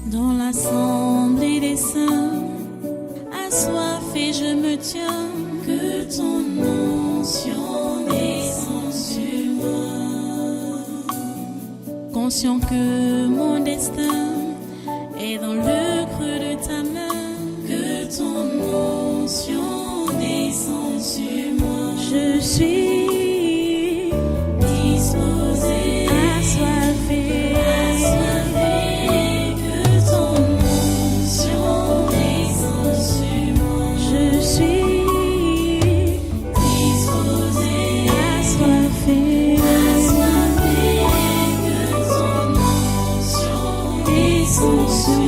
Dans l'assemblée des saints, assoiffé je me tiens, que ton onction descende sur moi. Conscient que mon destin est dans le creux de ta main, que ton onction descende sur moi. Je suis disposé, assoiffé, que ton onction descende sur moi. Je suis disposé, assoiffé, que ton onction descende sur moi.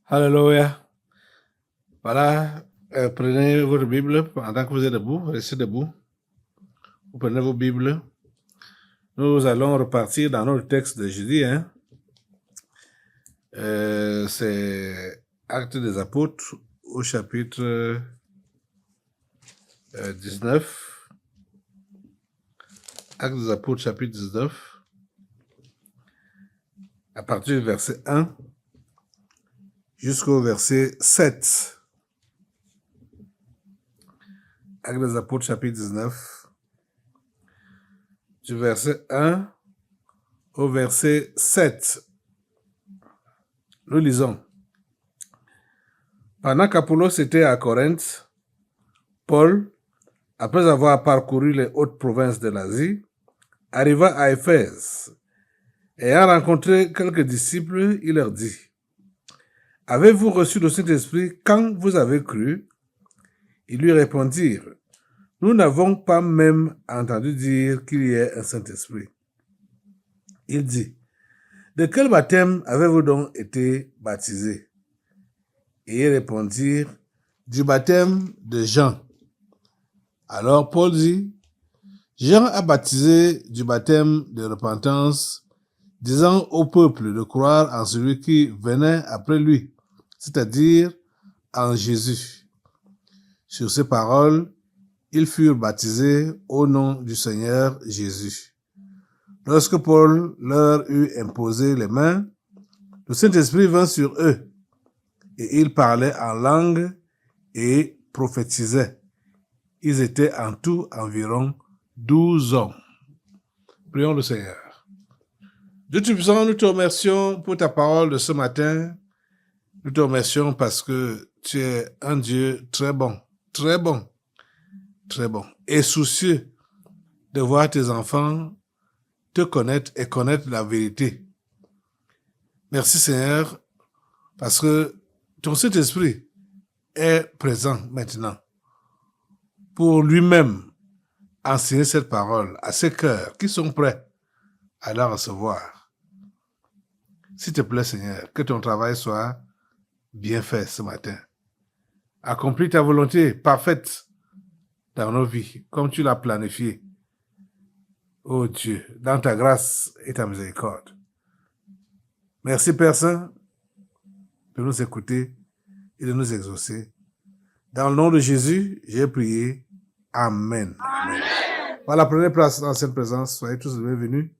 Alléluia. Voilà, prenez votre Bible pendant que vous êtes debout, restez debout. Vous prenez vos Bibles. Nous allons repartir dans notre texte de jeudi. C'est Actes des Apôtres au chapitre 19. Actes des Apôtres, chapitre 19. À partir du verset 1 jusqu'au verset 7. Actes des Apôtres, chapitre 19, du verset 1 au verset 7. Nous lisons. Pendant qu'Apollos était à Corinthe, Paul, après avoir parcouru les hautes provinces de l'Asie, arriva à Éphèse. Ayant rencontré quelques disciples, il leur dit: « Avez-vous reçu le Saint-Esprit quand vous avez cru ?» Ils lui répondirent: « Nous n'avons pas même entendu dire qu'il y ait un Saint-Esprit. » Il dit: « De quel baptême avez-vous donc été baptisés ?» Et ils répondirent: « Du baptême de Jean. » Alors Paul dit: « Jean a baptisé du baptême de repentance, disant au peuple de croire en celui qui venait après lui, c'est-à-dire en Jésus. » Sur ces paroles, ils furent baptisés au nom du Seigneur Jésus. Lorsque Paul leur eut imposé les mains, le Saint-Esprit vint sur eux, et ils parlaient en langue et prophétisaient. Ils étaient en tout environ 12 hommes. Prions le Seigneur. Dieu Tout-Puissant, nous te remercions pour ta parole de ce matin. Nous te remercions parce que tu es un Dieu très bon, très bon, très bon, et soucieux de voir tes enfants te connaître et connaître la vérité. Merci Seigneur, parce que ton Saint-Esprit est présent maintenant pour lui-même enseigner cette parole à ces cœurs qui sont prêts à la recevoir. S'il te plaît Seigneur, que ton travail soit bien fait ce matin. Accomplis ta volonté parfaite dans nos vies, comme tu l'as planifié. Ô Dieu, dans ta grâce et ta miséricorde. Merci Père Saint de nous écouter et de nous exaucer. Dans le nom de Jésus, j'ai prié. Amen. Amen. Voilà, prenez place dans cette présence. Soyez tous bienvenus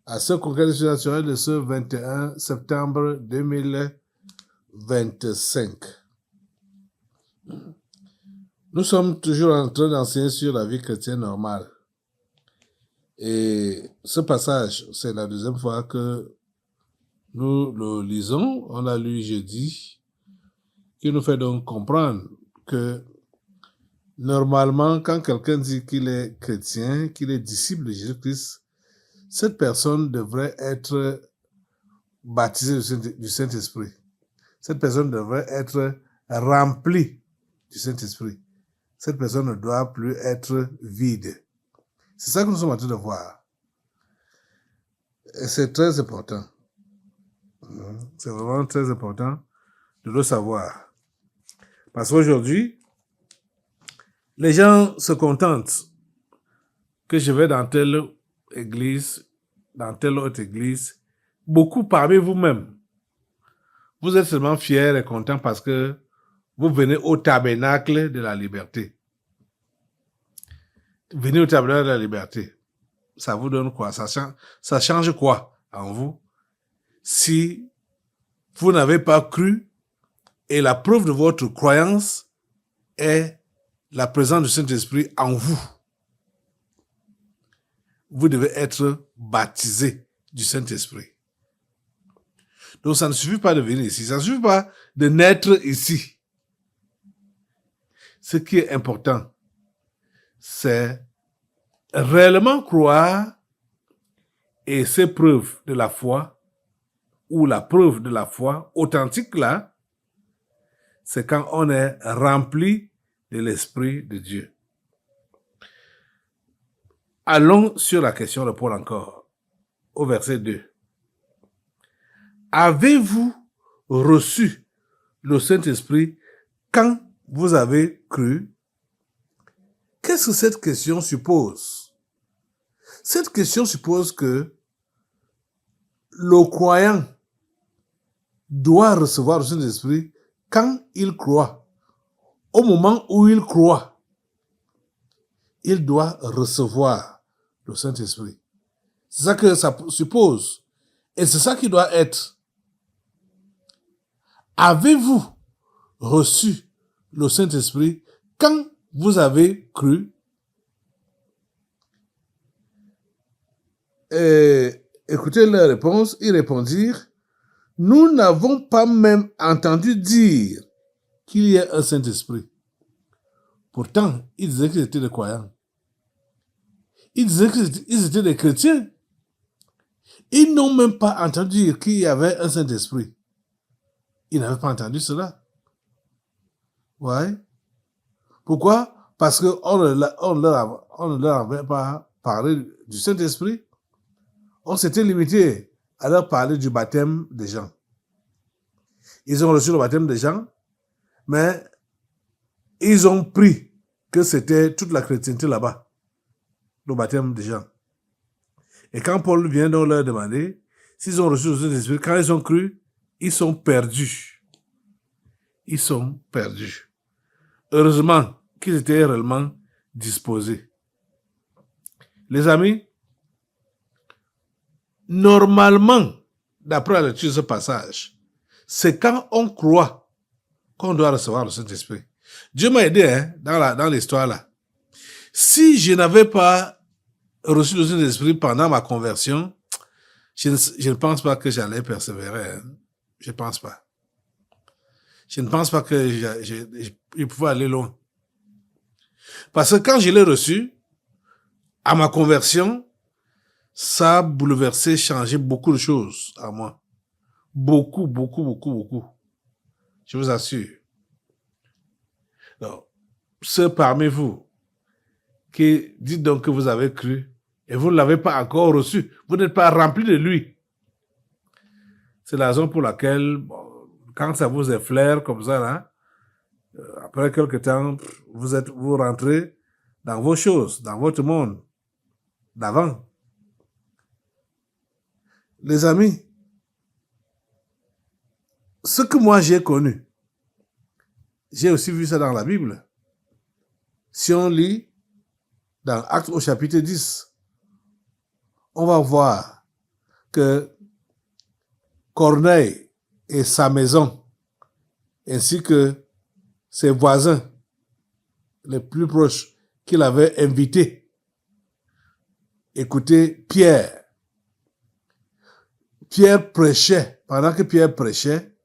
à ce congrès naturel de ce 21 septembre 2025. Nous sommes toujours en train d'enseigner sur la vie chrétienne normale. Et ce passage, c'est la deuxième fois que nous le lisons. On l'a lu jeudi, qui nous fait donc comprendre que normalement, quand quelqu'un dit qu'il est chrétien, qu'il est disciple de Jésus-Christ, cette personne devrait être baptisée du Saint-Esprit. Cette personne devrait être remplie du Saint-Esprit. Cette personne ne doit plus être vide. C'est ça que nous sommes en train de voir. Et c'est très important. C'est vraiment très important de le savoir. Parce qu'aujourd'hui, les gens se contentent que je vais dans telle église, dans telle autre église, beaucoup parmi vous-même, vous êtes seulement fiers et contents parce que vous venez au tabernacle de la liberté. Venez au tabernacle de la liberté. Ça vous donne quoi? Ça change quoi en vous? Si vous n'avez pas cru et la preuve de votre croyance est la présence du Saint-Esprit en vous. Vous devez être baptisé du Saint-Esprit. Donc ça ne suffit pas de venir ici, ça ne suffit pas de naître ici. Ce qui est important, c'est réellement croire et ces preuves de la foi, ou la preuve de la foi authentique là, c'est quand on est rempli de l'Esprit de Dieu. Allons sur la question de Paul encore, au verset 2. Avez-vous reçu le Saint-Esprit quand vous avez cru? Qu'est-ce que cette question suppose? Cette question suppose que le croyant doit recevoir le Saint-Esprit quand il croit. Au moment où il croit, il doit recevoir le Saint-Esprit. C'est ça que ça suppose. Et c'est ça qui doit être. Avez-vous reçu le Saint-Esprit quand vous avez cru? Et écoutez leur réponse. Ils répondirent, nous n'avons pas même entendu dire qu'il y a un Saint-Esprit. Pourtant, ils disaient qu'ils étaient des croyants. Ils disaient qu'ils étaient des chrétiens. Ils n'ont même pas entendu dire qu'il y avait un Saint-Esprit. Ils n'avaient pas entendu cela. Ouais. Pourquoi? Parce qu'on ne leur avait pas parlé du Saint-Esprit. On s'était limité à leur parler du baptême des gens. Ils ont reçu le baptême des gens, mais ils ont pris que c'était toute la chrétienté là-bas, le baptême des gens. Et quand Paul vient donc leur demander s'ils ont reçu le Saint-Esprit, quand ils ont cru, ils sont perdus. Ils sont perdus. Heureusement qu'ils étaient réellement disposés. Les amis, normalement, d'après la lecture de ce passage, c'est quand on croit qu'on doit recevoir le Saint-Esprit. Dieu m'a aidé dans l'histoire là. Si je n'avais pas reçu le Saint-Esprit pendant ma conversion, je ne pense pas que j'allais persévérer. Hein. Je ne pense pas. Je ne pense pas que je pouvais aller loin. Parce que quand je l'ai reçu, à ma conversion, ça a bouleversé, changé beaucoup de choses à moi. Beaucoup, beaucoup, beaucoup, beaucoup. Je vous assure. Donc, ceux parmi vous qui dites donc que vous avez cru et vous ne l'avez pas encore reçu, vous n'êtes pas rempli de lui. C'est la raison pour laquelle, bon, quand ça vous effleure comme ça, là, après quelque temps, vous rentrez dans vos choses, dans votre monde d'avant. Les amis, ce que moi j'ai connu, j'ai aussi vu ça dans la Bible. Si on lit dans Actes au chapitre 10, on va voir que Corneille et sa maison, ainsi que ses voisins les plus proches qu'il avait invités, écoutez Pierre. Pierre prêchait. Pendant que Pierre prêchait,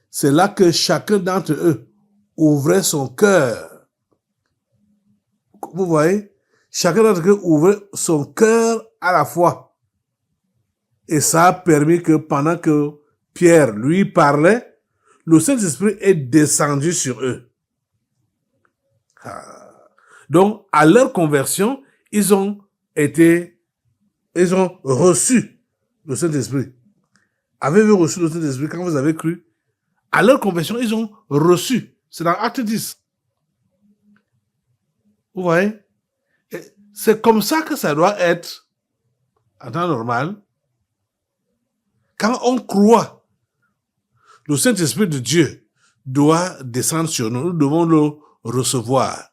c'est là que chacun d'entre eux ouvrait son cœur. Vous voyez? Chacun d'entre eux ouvrait son cœur à la foi. Et ça a permis que pendant que Pierre lui parlait, le Saint-Esprit est descendu sur eux. Donc, à leur conversion, ils ont reçu le Saint-Esprit. Avez-vous reçu le Saint-Esprit quand vous avez cru? À leur conversion, ils ont reçu. C'est dans Acte 10. Vous voyez? C'est comme ça que ça doit être en temps normal. Quand on croit, le Saint-Esprit de Dieu doit descendre sur nous. Nous devons le recevoir.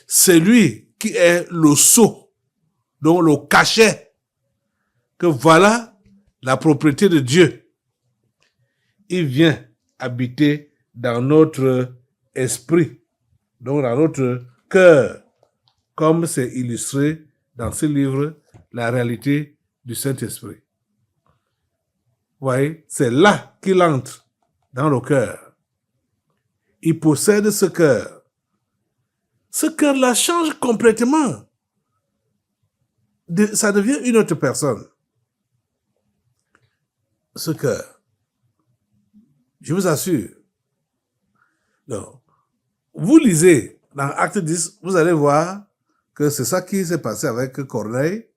C'est lui qui est le sceau, donc le cachet, que voilà la propriété de Dieu. Il vient habiter dans notre esprit, donc dans notre cœur, comme c'est illustré dans ce livre, La réalité du Saint-Esprit. Vous voyez, c'est là qu'il entre dans le cœur. Il possède ce cœur. Ce cœur-là change complètement. Ça devient une autre personne. Ce cœur. Je vous assure. Donc, vous lisez dans Acte 10, vous allez voir que c'est ça qui s'est passé avec Corneille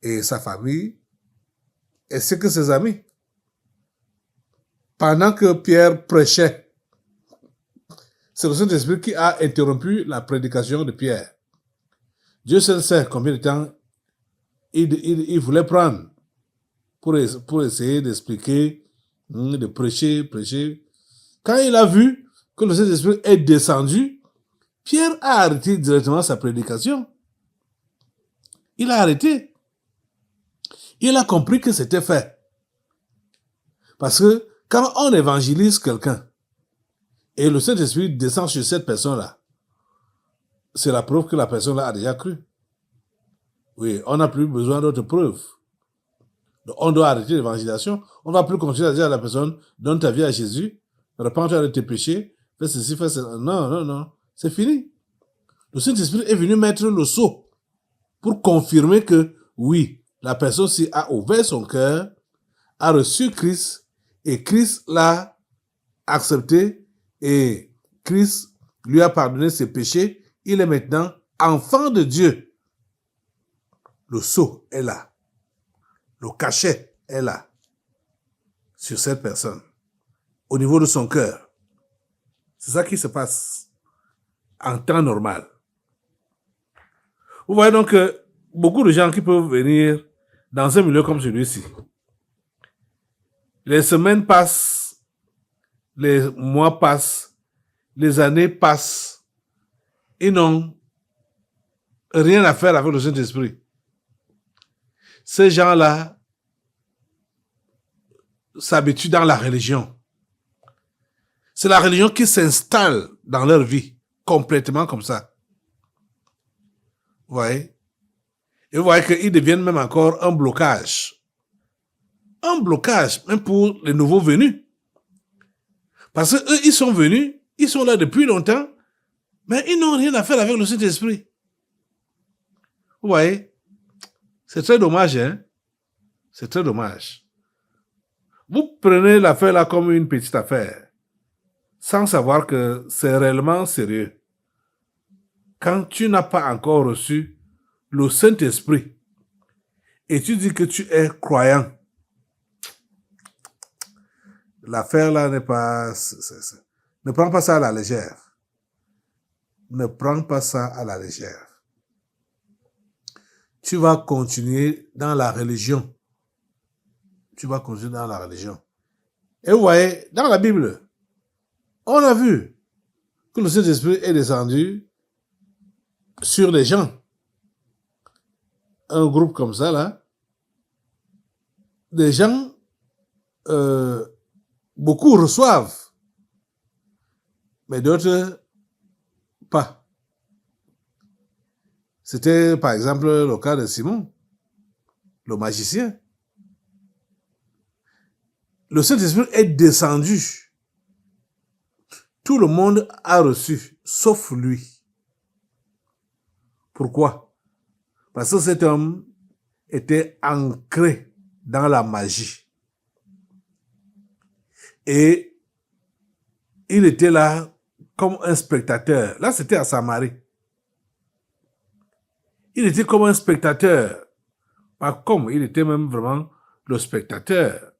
et sa famille, et c'est que ses amis. Pendant que Pierre prêchait, c'est le Saint-Esprit qui a interrompu la prédication de Pierre. Dieu seul sait combien de temps il voulait prendre pour essayer d'expliquer, de prêcher. Quand il a vu que le Saint-Esprit est descendu, Pierre a arrêté directement sa prédication. Il a arrêté. Il a compris que c'était fait. Parce que quand on évangélise quelqu'un et le Saint-Esprit descend sur cette personne-là, c'est la preuve que la personne-là a déjà cru. Oui, on n'a plus besoin d'autres preuves. Donc, on doit arrêter l'évangélisation. On ne va plus continuer à dire à la personne, donne ta vie à Jésus, repens-toi de tes péchés, fais ceci, fais cela. Non, c'est fini. Le Saint-Esprit est venu mettre le sceau pour confirmer que, oui, la personne-ci a ouvert son cœur, a reçu Christ, et Christ l'a accepté, et Christ lui a pardonné ses péchés. Il est maintenant enfant de Dieu. Le sceau est là. Le cachet est là. Sur cette personne. Au niveau de son cœur. C'est ça qui se passe en temps normal. Vous voyez donc que beaucoup de gens qui peuvent venir dans un milieu comme celui-ci. Les semaines passent, les mois passent, les années passent. Ils n'ont rien à faire avec le Saint-Esprit. Ces gens-là s'habituent dans la religion. C'est la religion qui s'installe dans leur vie, complètement comme ça. Vous voyez? Et vous voyez qu'ils deviennent même encore un blocage. Un blocage, même pour les nouveaux venus. Parce qu'eux, ils sont venus, ils sont là depuis longtemps, mais ils n'ont rien à faire avec le Saint-Esprit. Vous voyez? C'est très dommage, hein? C'est très dommage. Vous prenez l'affaire là comme une petite affaire, sans savoir que c'est réellement sérieux. Quand tu n'as pas encore reçu le Saint-Esprit et tu dis que tu es croyant, l'affaire là n'est pas... Ne prends pas ça à la légère. Ne prends pas ça à la légère. Tu vas continuer dans la religion. Tu vas continuer dans la religion. Et vous voyez, dans la Bible, on a vu que le Saint-Esprit est descendu sur les gens. Un groupe comme ça, là, des gens, beaucoup reçoivent, mais d'autres, pas. C'était, par exemple, le cas de Simon, le magicien. Le Saint-Esprit est descendu. Tout le monde a reçu, sauf lui. Pourquoi? Parce que cet homme était ancré dans la magie. Et il était là comme un spectateur. Là, c'était à Samarie. Il était comme un spectateur. Pas comme, il était même vraiment le spectateur.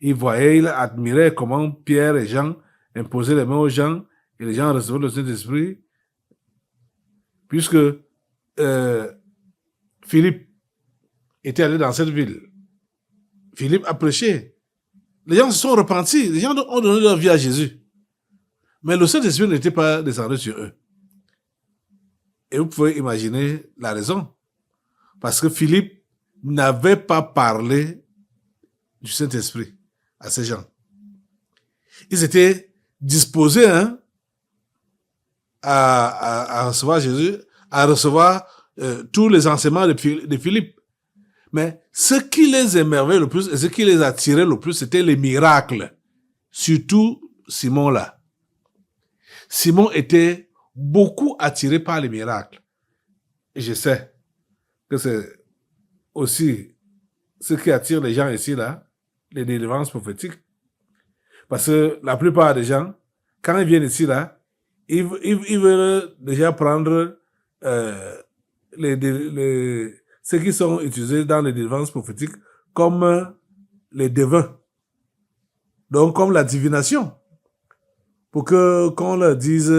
Il voyait, il admirait comment Pierre et Jean imposaient les mains aux gens et les gens recevaient le Saint-Esprit. puisque Philippe était allé dans cette ville. Philippe a prêché. Les gens se sont repentis. Les gens ont donné leur vie à Jésus. Mais le Saint-Esprit n'était pas descendu sur eux. Et vous pouvez imaginer la raison. Parce que Philippe n'avait pas parlé du Saint-Esprit à ces gens. Ils étaient disposés à recevoir Jésus, à recevoir tous les enseignements de Philippe. Mais ce qui les émerveillait le plus et ce qui les attirait le plus, c'était les miracles. Surtout Simon là. Simon était beaucoup attiré par les miracles. Et je sais que c'est aussi ce qui attire les gens ici là, les délivrances prophétiques. Parce que la plupart des gens, quand ils viennent ici là, ils veulent déjà prendre ceux qui sont utilisés dans les délivrances prophétiques comme les devins. Donc comme la divination. Pour qu'on leur dise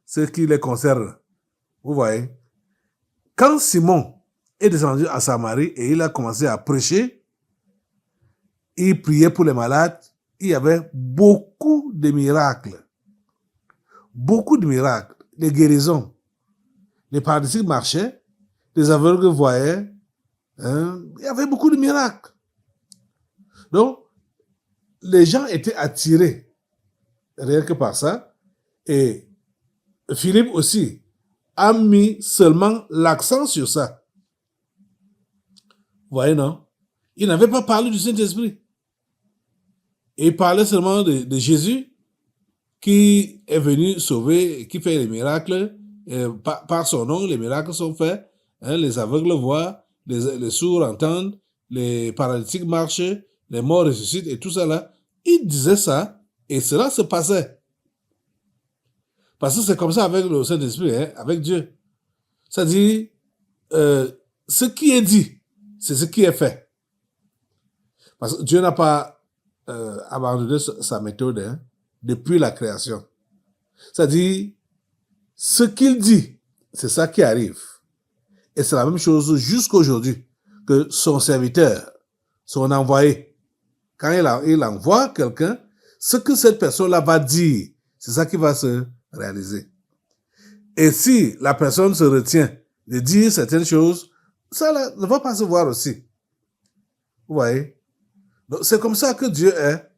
ce qui les concerne. Vous voyez? Quand Simon est descendu à Samarie et il a commencé à prêcher, il priait pour les malades, il y avait beaucoup de miracles. Beaucoup de miracles. Les guérisons. Les paralytiques marchaient, les aveugles voyaient. Il y avait beaucoup de miracles. Donc, les gens étaient attirés rien que par ça. Et Philippe aussi a mis seulement l'accent sur ça. Vous voyez, non? Il n'avait pas parlé du Saint-Esprit. Et il parlait seulement de Jésus qui est venu sauver, qui fait les miracles. Par son nom, les miracles sont faits. Les aveugles voient, les sourds entendent, les paralytiques marchent, les morts ressuscitent et tout ça là. Il disait ça et cela se passait. Parce que c'est comme ça avec le Saint-Esprit, avec Dieu. C'est-à-dire, ce qui est dit, c'est ce qui est fait. Parce que Dieu n'a pas abandonné sa méthode depuis la création. C'est-à-dire, ce qu'il dit, c'est ça qui arrive. Et c'est la même chose jusqu'à aujourd'hui que son serviteur, son envoyé, quand il envoie quelqu'un, ce que cette personne-là va dire, c'est ça qui va se réaliser. Et si la personne se retient de dire certaines choses, ça là, ne va pas se voir aussi. Vous voyez? Donc, c'est comme ça que Dieu est.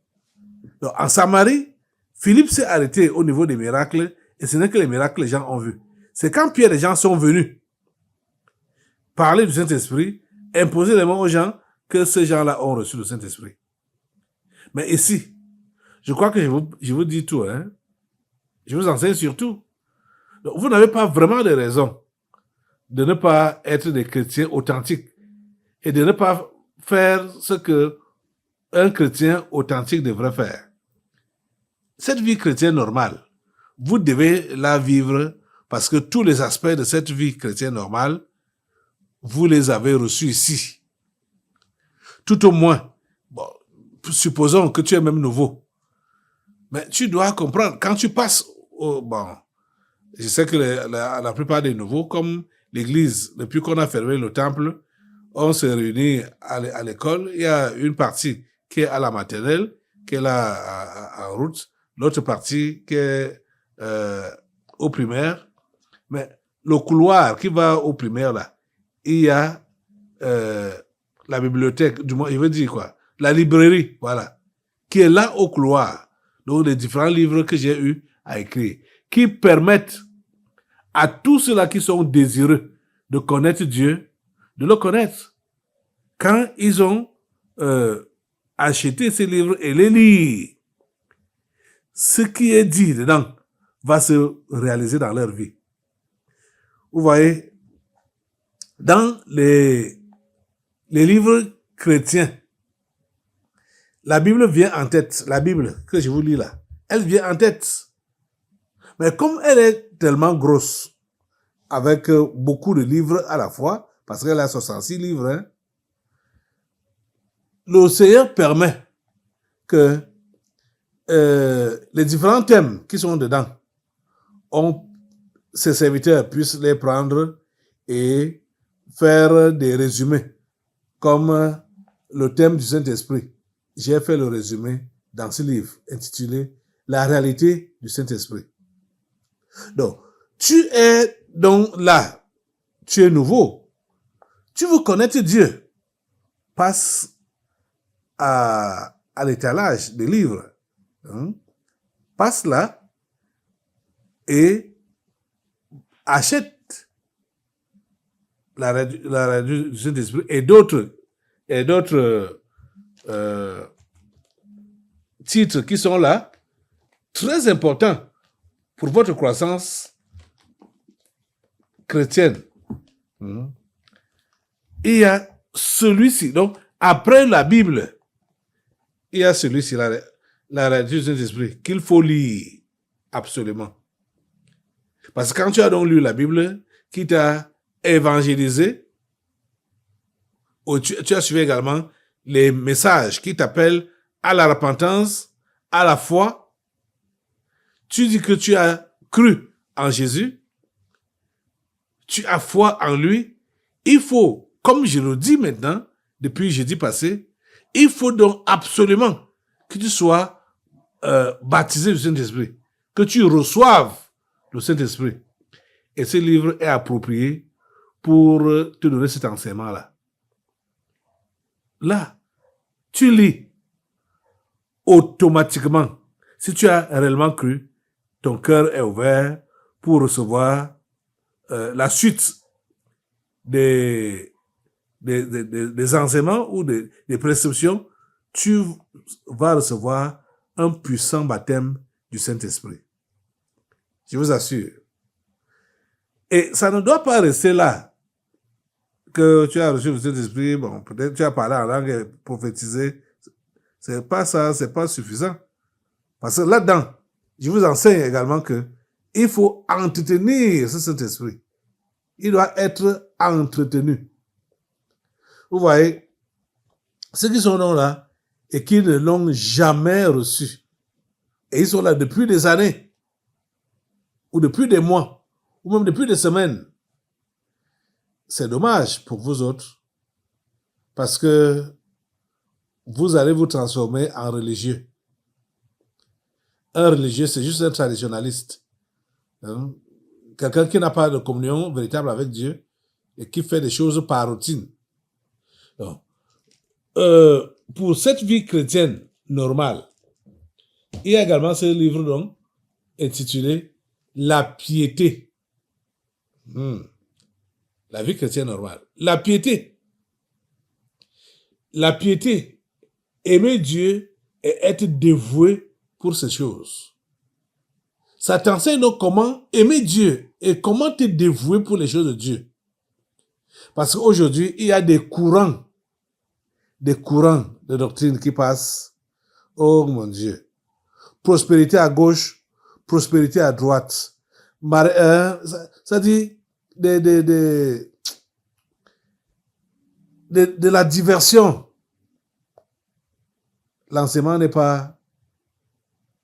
Donc, en Samarie, Philippe s'est arrêté au niveau des miracles, et ce n'est que les miracles que les gens ont vus. C'est quand Pierre et les gens sont venus parler du Saint-Esprit, imposer les mains aux gens, que ces gens-là ont reçu le Saint-Esprit. Mais ici, je crois que je vous dis tout, je vous enseigne sur tout. Donc, vous n'avez pas vraiment de raison de ne pas être des chrétiens authentiques et de ne pas faire ce que un chrétien authentique devrait faire. Cette vie chrétienne normale, vous devez la vivre parce que tous les aspects de cette vie chrétienne normale, vous les avez reçus ici. Tout au moins, bon, supposons que tu es même nouveau. Mais tu dois comprendre, quand tu passes je sais que la plupart des nouveaux, comme l'église, depuis qu'on a fermé le temple, on se réunit à l'école. Il y a une partie qui est à la maternelle, qui est là en route, l'autre partie qui est au primaire. Mais le couloir qui va au primaire, là, il y a la bibliothèque, du moins, il veut dire quoi? La librairie, voilà, qui est là au couloir. Donc, les différents livres que j'ai eu à écrire, qui permettent à tous ceux-là qui sont désireux de connaître Dieu, de le connaître. Quand ils ont acheté ces livres et les lire, ce qui est dit dedans va se réaliser dans leur vie. Vous voyez, dans les livres chrétiens, la Bible vient en tête. La Bible que je vous lis là, elle vient en tête. Mais comme elle est tellement grosse, avec beaucoup de livres à la fois, parce qu'elle a 66 livres, le Seigneur permet que les différents thèmes qui sont dedans, on ses serviteurs puissent les prendre et faire des résumés, comme le thème du Saint-Esprit. J'ai fait le résumé dans ce livre intitulé « La réalité du Saint-Esprit ». Donc, tu es donc là, tu es nouveau, tu veux connaître Dieu, passe à l'étalage des livres, passe là et achète la réalité du Saint-Esprit et d'autres titres qui sont là, très importants pour votre croissance chrétienne. Il y a celui-ci. Donc, après la Bible, il y a celui-ci, la réalité du Saint-Esprit, qu'il faut lire absolument. Parce que quand tu as donc lu la Bible, qui t'a évangélisé, ou tu as suivi également les messages qui t'appellent à la repentance, à la foi, tu dis que tu as cru en Jésus, tu as foi en lui, il faut, comme je le dis maintenant, depuis jeudi passé, il faut donc absolument que tu sois baptisé du Saint-Esprit, que tu reçoives le Saint-Esprit. Et ce livre est approprié pour te donner cet enseignement-là. Là, tu lis automatiquement. Si tu as réellement cru, ton cœur est ouvert pour recevoir la suite des enseignements ou des prescriptions. Tu vas recevoir un puissant baptême du Saint-Esprit. Je vous assure. Et ça ne doit pas rester là. Que tu as reçu le Saint-Esprit, bon, peut-être tu as parlé en langue et prophétisé. C'est pas ça, c'est pas suffisant. Parce que là-dedans, je vous enseigne également que il faut entretenir ce Saint-Esprit. Il doit être entretenu. Vous voyez, ceux qui sont là et qui ne l'ont jamais reçu, et ils sont là depuis des années, ou depuis des mois, ou même depuis des semaines, c'est dommage pour vous autres, parce que vous allez vous transformer en religieux. Un religieux, c'est juste un traditionnaliste. Quelqu'un qui n'a pas de communion véritable avec Dieu et qui fait des choses par routine. Donc, pour cette vie chrétienne normale, il y a également ce livre donc, intitulé « La piété ». La vie chrétienne normale. La piété. La piété. Aimer Dieu et être dévoué pour ces choses. Ça t'enseigne donc comment aimer Dieu et comment te dévouer pour les choses de Dieu. Parce qu'aujourd'hui, il y a des courants de doctrine qui passent. Oh mon Dieu. Prospérité à gauche, prospérité à droite. Ça dit de la diversion. L'enseignement n'est pas,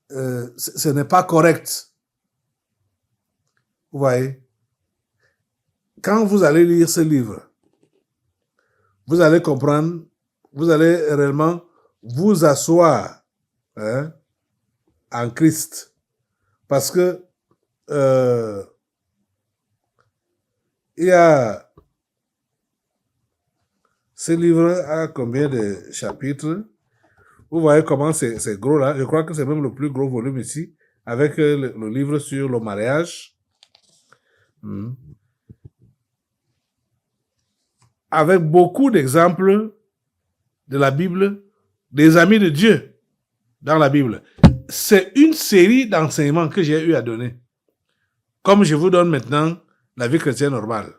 ce n'est pas correct. Vous voyez? Quand vous allez lire ce livre, vous allez comprendre, vous allez réellement vous asseoir en Christ. Parce que il y a ce livre a combien de chapitres? Vous voyez comment c'est gros là. Je crois que c'est même le plus gros volume ici, avec le livre sur le mariage. Avec beaucoup d'exemples de la Bible, des amis de Dieu dans la Bible. C'est une série d'enseignements que j'ai eu à donner. Comme je vous donne maintenant la vie chrétienne normale.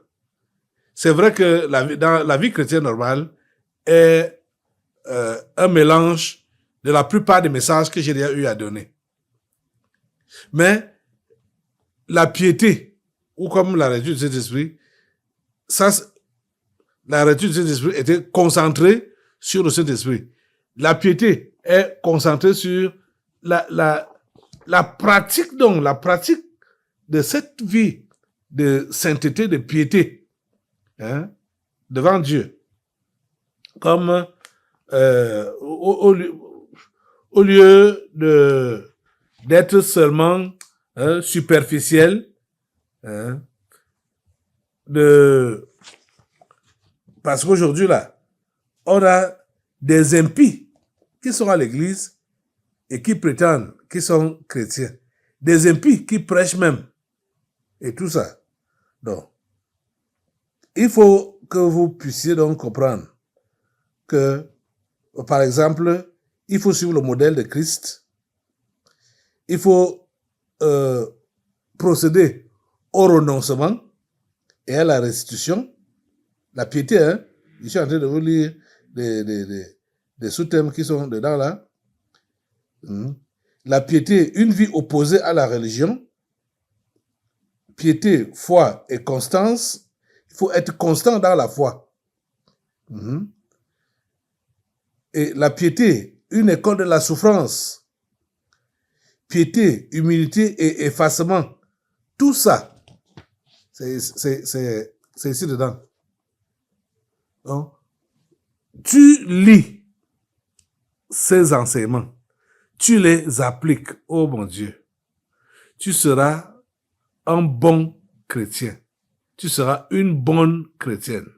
C'est vrai que la vie chrétienne normale est un mélange de la plupart des messages que j'ai déjà eu à donner. Mais la piété, ou comme la réalité du Saint-Esprit, la réalité du Saint-Esprit était concentrée sur le Saint-Esprit. La piété est concentrée sur la pratique, donc, la pratique de cette vie de sainteté, de piété, hein, devant Dieu. Comme au lieu d'être seulement superficiel, hein, parce qu'aujourd'hui, là, on a des impies qui sont à l'église et qui prétendent qu'ils sont chrétiens. Des impies qui prêchent même. Et tout ça. Donc, il faut que vous puissiez donc comprendre que, par exemple, il faut suivre le modèle de Christ. Il faut procéder au renoncement et à la restitution. La piété, hein. Je suis en train de vous lire des sous-thèmes qui sont dedans là. La piété, une vie opposée à la religion. Piété, foi et constance. Il faut être constant dans la foi. Et la piété, une école de la souffrance. Piété, humilité et effacement. Tout ça, c'est ici dedans. Donc, tu lis ces enseignements, tu les appliques, oh mon Dieu, tu seras un bon chrétien. Tu seras une bonne chrétienne.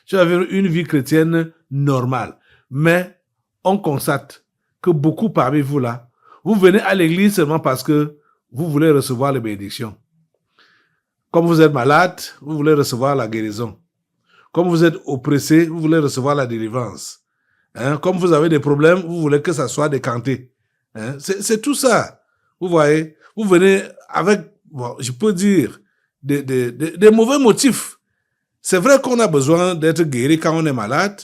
Tu vas vivre une vie chrétienne normale. Mais on constate que beaucoup parmi vous là, vous venez à l'église seulement parce que vous voulez recevoir les bénédictions. Comme vous êtes malade, vous voulez recevoir la guérison. Comme vous êtes oppressé, vous voulez recevoir la délivrance. Hein? Comme vous avez des problèmes, vous voulez que ça soit décanté. Hein? C'est tout ça. Vous voyez, vous venez avec, bon, je peux dire, des mauvais motifs. C'est vrai qu'on a besoin d'être guéri quand on est malade.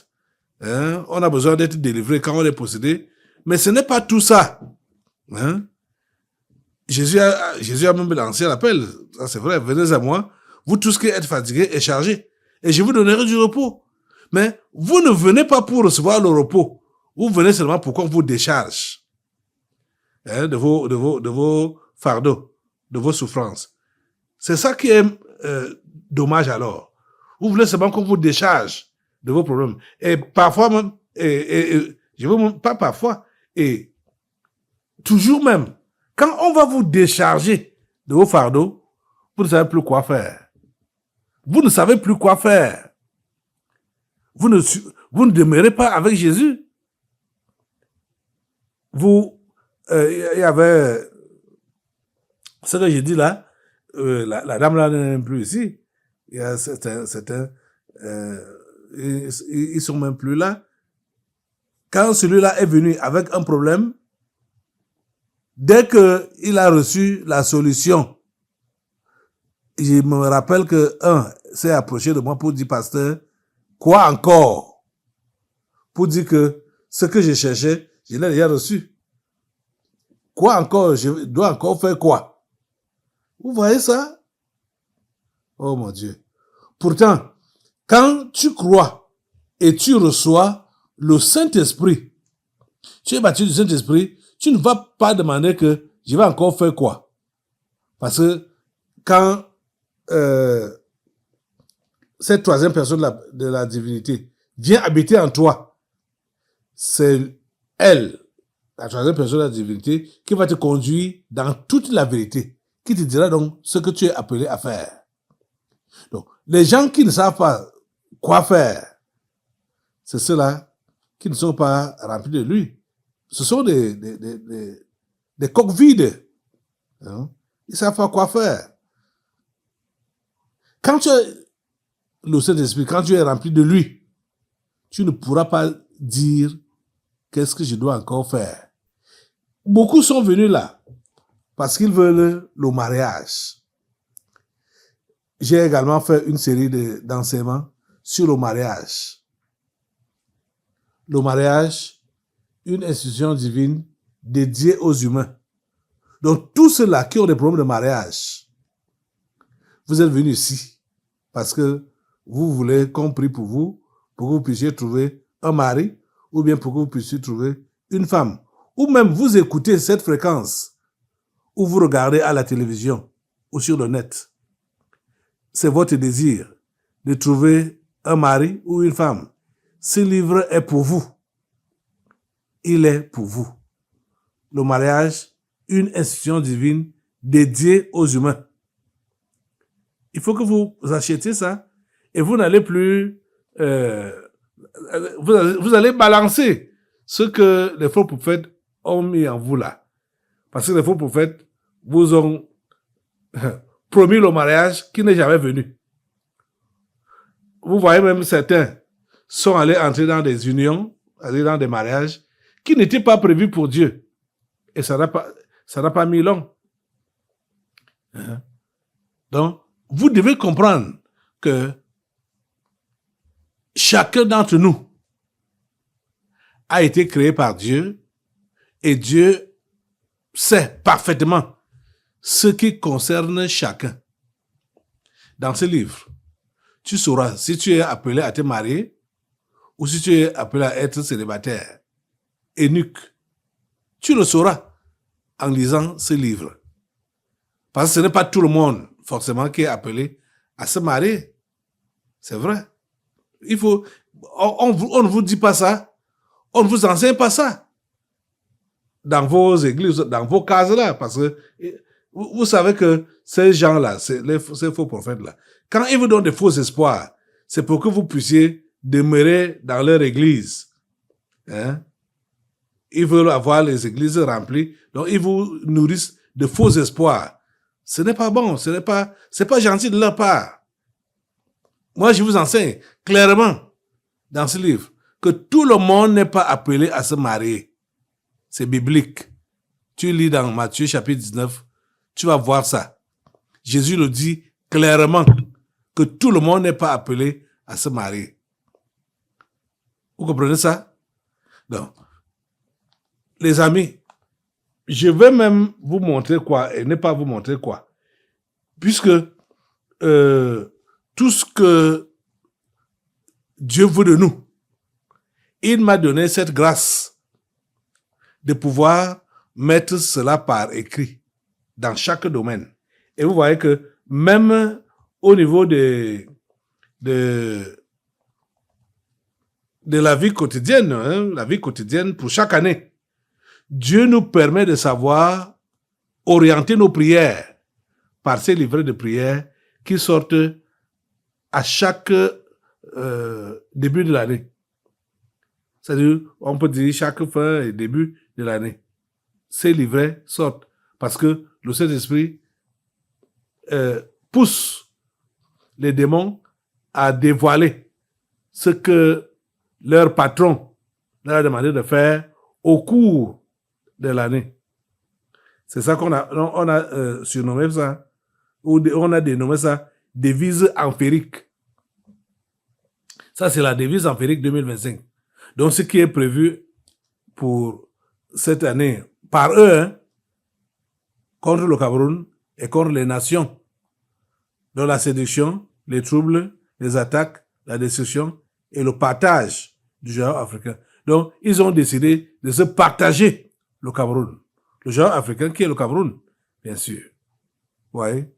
Hein? On a besoin d'être délivré quand on est possédé. Mais ce n'est pas tout ça. Hein? Jésus a même lancé l'appel. Ça, c'est vrai. Venez à moi, vous tous qui êtes fatigués et chargés, et je vous donnerai du repos. Mais vous ne venez pas pour recevoir le repos. Vous venez seulement pour qu'on vous décharge, hein, de vos fardeaux, de vos souffrances. C'est ça qui est dommage alors. Vous voulez seulement qu'on vous décharge de vos problèmes. Et parfois même, je veux même, pas parfois, et toujours même, quand on va vous décharger de vos fardeaux, vous ne savez plus quoi faire. Vous ne savez plus quoi faire. Vous ne demeurez pas avec Jésus. Il y avait ce que j'ai dit là, la dame là n'est même plus ici. Il y a ils sont même plus là. Quand celui-là est venu avec un problème, dès qu'il a reçu la solution, je me rappelle que s'est approché de moi pour dire, pasteur, quoi encore? Pour dire que ce que je cherchais, je l'ai déjà reçu. Quoi encore? Je dois encore faire quoi? Vous voyez ça? Oh mon Dieu. Pourtant, quand tu crois et tu reçois le Saint-Esprit, tu es baptisé du Saint-Esprit, tu ne vas pas demander que je vais encore faire quoi? Parce que quand cette troisième personne de la divinité vient habiter en toi, c'est elle, la troisième personne de la divinité, qui va te conduire dans toute la vérité, qui te dira donc ce que tu es appelé à faire. Donc, les gens qui ne savent pas quoi faire, c'est ceux-là qui ne sont pas remplis de lui. Ce sont des coques vides. Hein? Ils ne savent pas quoi faire. Quand tu es le Saint-Esprit, quand tu es rempli de lui, tu ne pourras pas dire qu'est-ce que je dois encore faire. Beaucoup sont venus là parce qu'ils veulent le mariage. J'ai également fait une série d'enseignements sur le mariage. Le mariage, une institution divine dédiée aux humains. Donc tous ceux-là qui ont des problèmes de mariage, vous êtes venus ici parce que vous voulez qu'on prie pour que vous puissiez trouver un mari, ou bien pour que vous puissiez trouver une femme. Ou même vous écoutez cette fréquence, ou vous regardez à la télévision, ou sur le net. c'est votre désir de trouver un mari ou une femme, ce livre est pour vous. Il est pour vous. Le mariage, une institution divine dédiée aux humains. Il faut que vous achetiez ça et vous n'allez plus... vous allez balancer ce que les faux prophètes ont mis en vous là. Parce que les faux prophètes vous ont promis le mariage qui n'est jamais venu. Vous voyez même certains sont allés entrer dans des unions, aller dans des mariages qui n'étaient pas prévus pour Dieu. Et ça n'a pas mis long. Donc, vous devez comprendre que chacun d'entre nous a été créé par Dieu et Dieu sait parfaitement ce qui concerne chacun. Dans ce livre, tu sauras si tu es appelé à te marier ou si tu es appelé à être célibataire, eunuque. Tu le sauras en lisant ce livre. Parce que ce n'est pas tout le monde, forcément, qui est appelé à se marier. C'est vrai. On ne vous dit pas ça. On ne vous enseigne pas ça. Dans vos églises, dans vos cases-là. Parce que vous savez que ces gens-là, ces faux prophètes-là, quand ils vous donnent des faux espoirs, c'est pour que vous puissiez demeurer dans leur église. Ils veulent avoir les églises remplies. Donc, ils vous nourrissent de faux espoirs. Ce n'est pas bon. C'est pas gentil de leur part. Moi, je vous enseigne clairement dans ce livre que tout le monde n'est pas appelé à se marier. C'est biblique. Tu lis dans Matthieu chapitre 19, tu vas voir ça. Jésus le dit clairement que tout le monde n'est pas appelé à se marier. Vous comprenez ça? Donc, les amis, je vais même vous montrer quoi et ne pas vous montrer quoi. Puisque tout ce que Dieu veut de nous, il m'a donné cette grâce de pouvoir mettre cela par écrit dans chaque domaine. Et vous voyez que même au niveau de la vie quotidienne, la vie quotidienne pour chaque année, Dieu nous permet de savoir orienter nos prières par ces livrets de prières qui sortent à chaque début de l'année. C'est-à-dire, on peut dire chaque fin et début de l'année. Ces livrets sortent parce que le Saint-Esprit pousse les démons à dévoiler ce que leur patron leur a demandé de faire au cours de l'année. C'est ça qu'on a surnommé ça, ou on a dénommé ça devise ampérique. Ça, c'est la devise ampérique 2025. Donc, ce qui est prévu pour cette année, par eux, contre le Cameroun et contre les nations, dans la séduction, les troubles, les attaques, la destruction et le partage du géant africain. Donc, ils ont décidé de se partager le Cameroun. Le géant africain qui est le Cameroun, bien sûr. Vous voyez?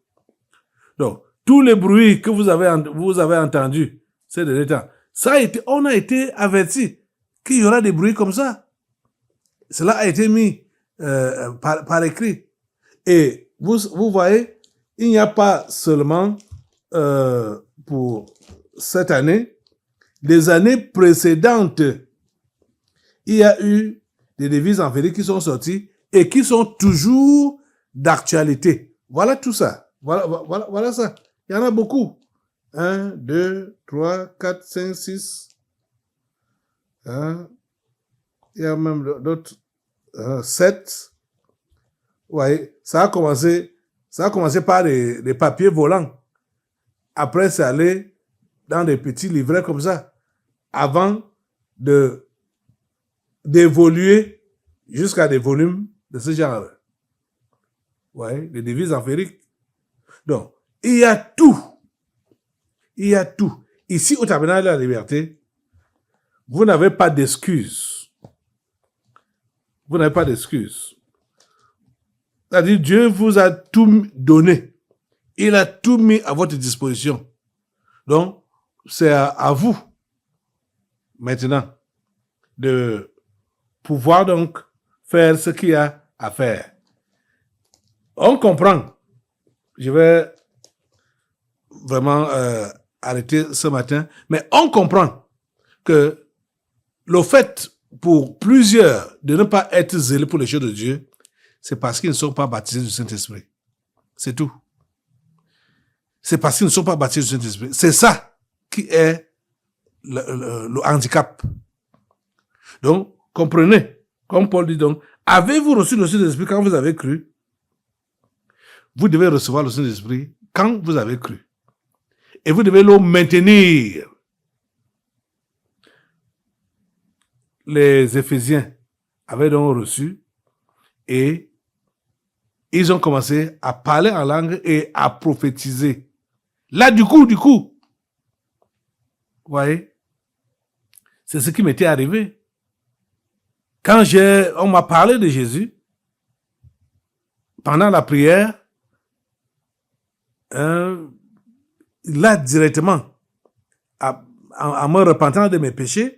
Donc, tous les bruits que vous avez entendus ces derniers temps, on a été averti qu'il y aura des bruits comme ça. Cela a été mis par écrit. Et vous voyez, il n'y a pas seulement pour cette année, les années précédentes, il y a eu des devises ampériques qui sont sorties et qui sont toujours d'actualité. Voilà tout ça. Voilà ça. Il y en a beaucoup. 1, 2, 3, 4, 5, 6. Il y a même d'autres. 7. Ouais, ça a commencé par des papiers volants. Après, c'est allé dans des petits livrets comme ça. Avant d'évoluer jusqu'à des volumes de ce genre. Ouais, les devises ampériques. Donc, il y a tout. Il y a tout. Ici, au Tabernacle de la Liberté, vous n'avez pas d'excuses. Vous n'avez pas d'excuses. C'est-à-dire, Dieu vous a tout donné. Il a tout mis à votre disposition. Donc, c'est à vous, maintenant, de pouvoir donc faire ce qu'il y a à faire. On comprend. Je vais vraiment arrêter ce matin, mais on comprend que le fait pour plusieurs de ne pas être zélés pour les choses de Dieu, c'est parce qu'ils ne sont pas baptisés du Saint-Esprit. C'est tout. C'est parce qu'ils ne sont pas baptisés du Saint-Esprit. C'est ça qui est le handicap. Donc, comprenez, comme Paul dit donc, avez-vous reçu le Saint-Esprit quand vous avez cru? Vous devez recevoir le Saint-Esprit quand vous avez cru. Et vous devez le maintenir. Les Éphésiens avaient donc reçu et ils ont commencé à parler en langue et à prophétiser. Là, du coup, vous voyez, c'est ce qui m'était arrivé. Quand on m'a parlé de Jésus, pendant la prière, là, directement, en me repentant de mes péchés,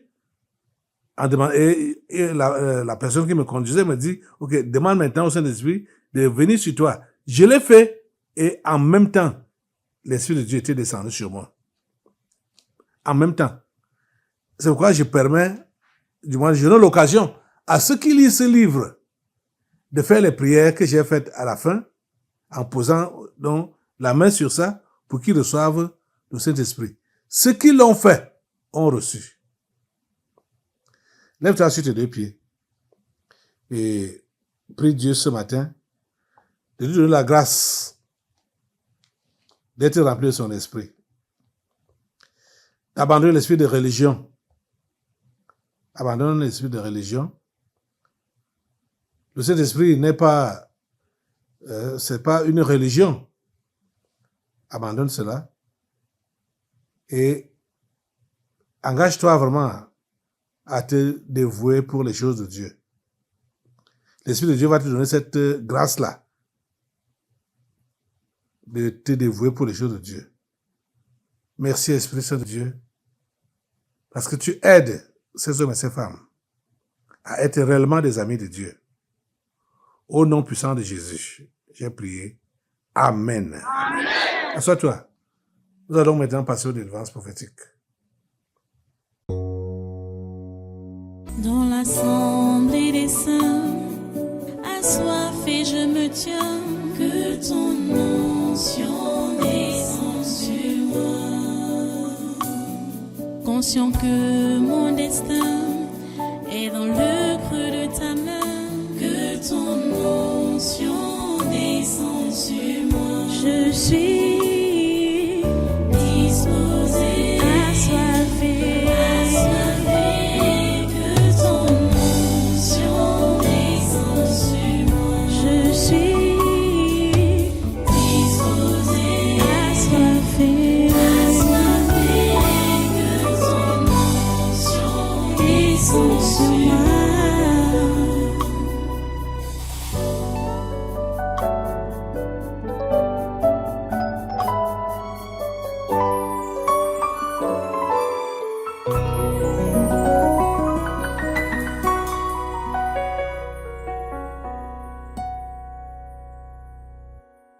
et la personne qui me conduisait me dit, ok, demande maintenant au Saint-Esprit de venir sur toi. Je l'ai fait et en même temps, l'Esprit de Dieu était descendu sur moi. En même temps. C'est pourquoi je permets, du moins, je donne l'occasion à ceux qui lisent ce livre de faire les prières que j'ai faites à la fin, en posant donc la main sur ça pour qu'ils reçoivent le Saint-Esprit. Ceux qui l'ont fait ont reçu. Lève-toi sur tes deux pieds et prie Dieu ce matin de lui donner la grâce d'être rempli de son esprit. Abandonne l'esprit de religion. Abandonne l'esprit de religion. Le Saint-Esprit n'est pas, c'est pas une religion. Abandonne cela et engage-toi vraiment à te dévouer pour les choses de Dieu. L'Esprit de Dieu va te donner cette grâce-là de te dévouer pour les choses de Dieu. Merci, Esprit Saint de Dieu, parce que tu aides ces hommes et ces femmes à être réellement des amis de Dieu. Au nom puissant de Jésus, j'ai prié. Amen. Amen. Assois-toi. Nous allons maintenant passer aux délivrances prophétiques. Dans l'assemblée des saints, assoiffé je me tiens, que ton onction descende sur moi. Conscient que mon destin est dans le creux de ta main, que ton onction descende sur moi. Je suis